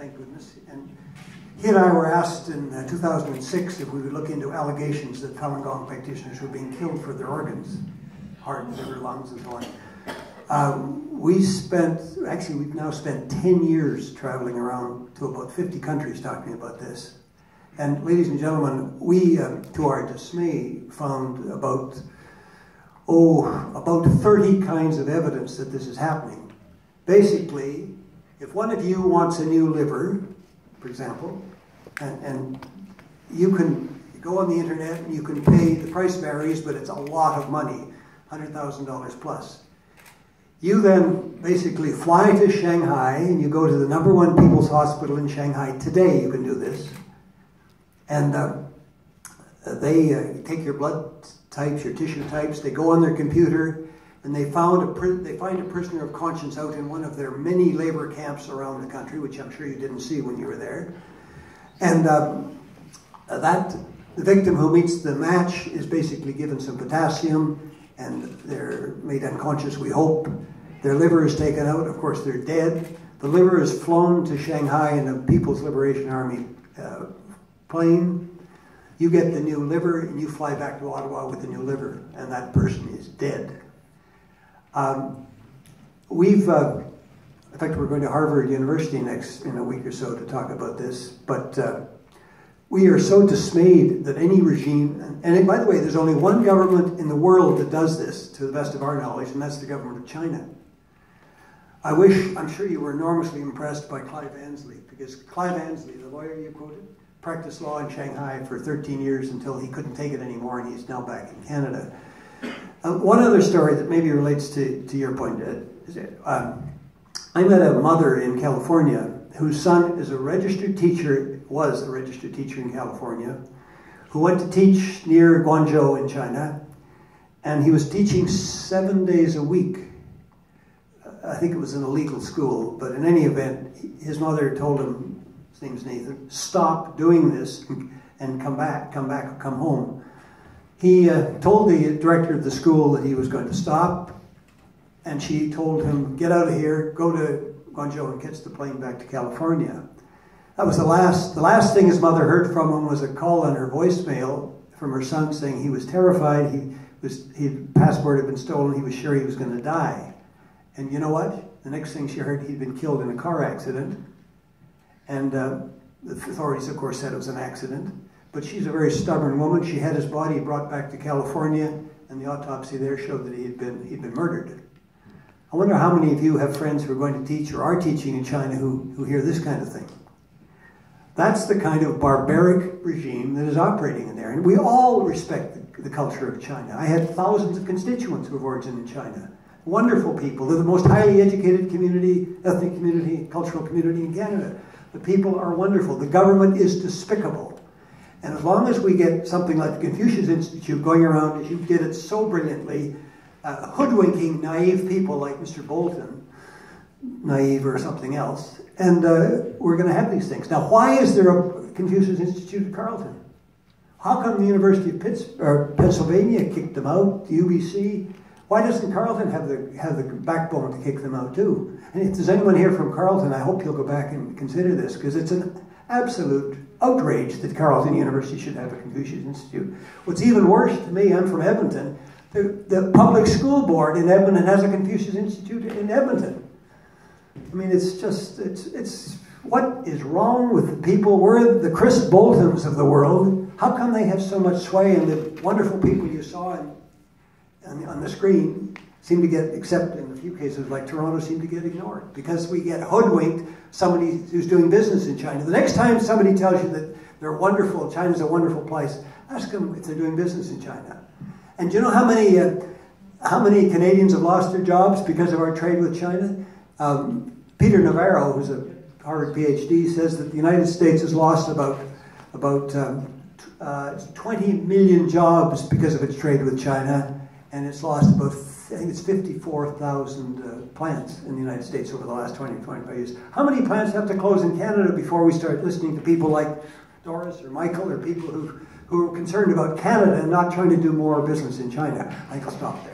thank goodness. And he and I were asked in 2006 if we would look into allegations that Falun Gong practitioners were being killed for their organs, heart, liver, lungs, and so on. We've now spent 10 years traveling around to about 50 countries talking about this. And ladies and gentlemen, we, to our dismay, found about 30 kinds of evidence that this is happening. Basically, if one of you wants a new liver, for example, and you can go on the internet and you can pay, the price varies, but it's a lot of money, $100,000 plus. You then basically fly to Shanghai and you go to the #1 people's hospital in Shanghai today. You can do this. And they take your blood types, your tissue types, they go on their computer, and they find a prisoner of conscience out in one of their many labor camps around the country, which I'm sure you didn't see when you were there. And the victim who meets the match is basically given some potassium, and they're made unconscious, we hope. Their liver is taken out, of course they're dead. The liver is flown to Shanghai in a People's Liberation Army plane. You get the new liver and you fly back to Ottawa with the new liver, and that person is dead. In fact, we're going to Harvard University in a week or so to talk about this, but we are so dismayed that any regime, and by the way, there's only one government in the world that does this, to the best of our knowledge, and that's the government of China. I'm sure you were enormously impressed by Clive Ansley, because Clive Ansley, the lawyer you quoted, practiced law in Shanghai for 13 years until he couldn't take it anymore, and he's now back in Canada. One other story that maybe relates to your point, I met a mother in California whose son is was a registered teacher in California, who went to teach near Guangzhou in China, and he was teaching 7 days a week. I think it was an illegal school, but in any event, his mother told him, his name's Nathan, stop doing this and come home. He told the director of the school that he was going to stop, and she told him, get out of here, go to Guangzhou and catch the plane back to California. That was the last thing his mother heard from him was a call on her voicemail from her son saying he was terrified, his passport had been stolen, he was sure he was going to die. And you know what? The next thing she heard, he'd been killed in a car accident. And the authorities, of course, said it was an accident. But she's a very stubborn woman. She had his body brought back to California, and the autopsy there showed that he'd been murdered. I wonder how many of you have friends who are going to teach or are teaching in China who hear this kind of thing. That's the kind of barbaric regime that is operating in there. And we all respect the culture of China. I had thousands of constituents who have origin in China. Wonderful people. They're the most highly educated community, ethnic community, cultural community in Canada. The people are wonderful. The government is despicable. And as long as we get something like the Confucius Institute going around, as you did it so brilliantly, hoodwinking naive people like Mr. Bolton, naive or something else, and we're going to have these things. Now, why is there a Confucius Institute at Carleton? How come the University of Pennsylvania kicked them out, the UBC? Why doesn't Carleton have the backbone to kick them out too? And if there's anyone here from Carleton, I hope you'll go back and consider this, because it's an absolute outrage that Carleton University should have a Confucius Institute. What's even worse to me, I'm from Edmonton, the public school board in Edmonton has a Confucius Institute in Edmonton. I mean, it's just, it's what is wrong with the people? We're the Chris Boltons of the world. How come they have so much sway, and the wonderful people you saw on the screen seem to get, except in a few cases like Toronto, seem to get ignored because we get hoodwinked, somebody who's doing business in China. The next time somebody tells you that they're wonderful, China's a wonderful place, ask them if they're doing business in China. And do you know how many Canadians have lost their jobs because of our trade with China? Peter Navarro, who's a Harvard PhD, says that the United States has lost about 20 million jobs because of its trade with China, and it's lost about, I think it's 54,000 plants in the United States over the last 20, 25 years. How many plants have to close in Canada before we start listening to people like Doris or Michel or people who are concerned about Canada and not trying to do more business in China? I think I'll stop there.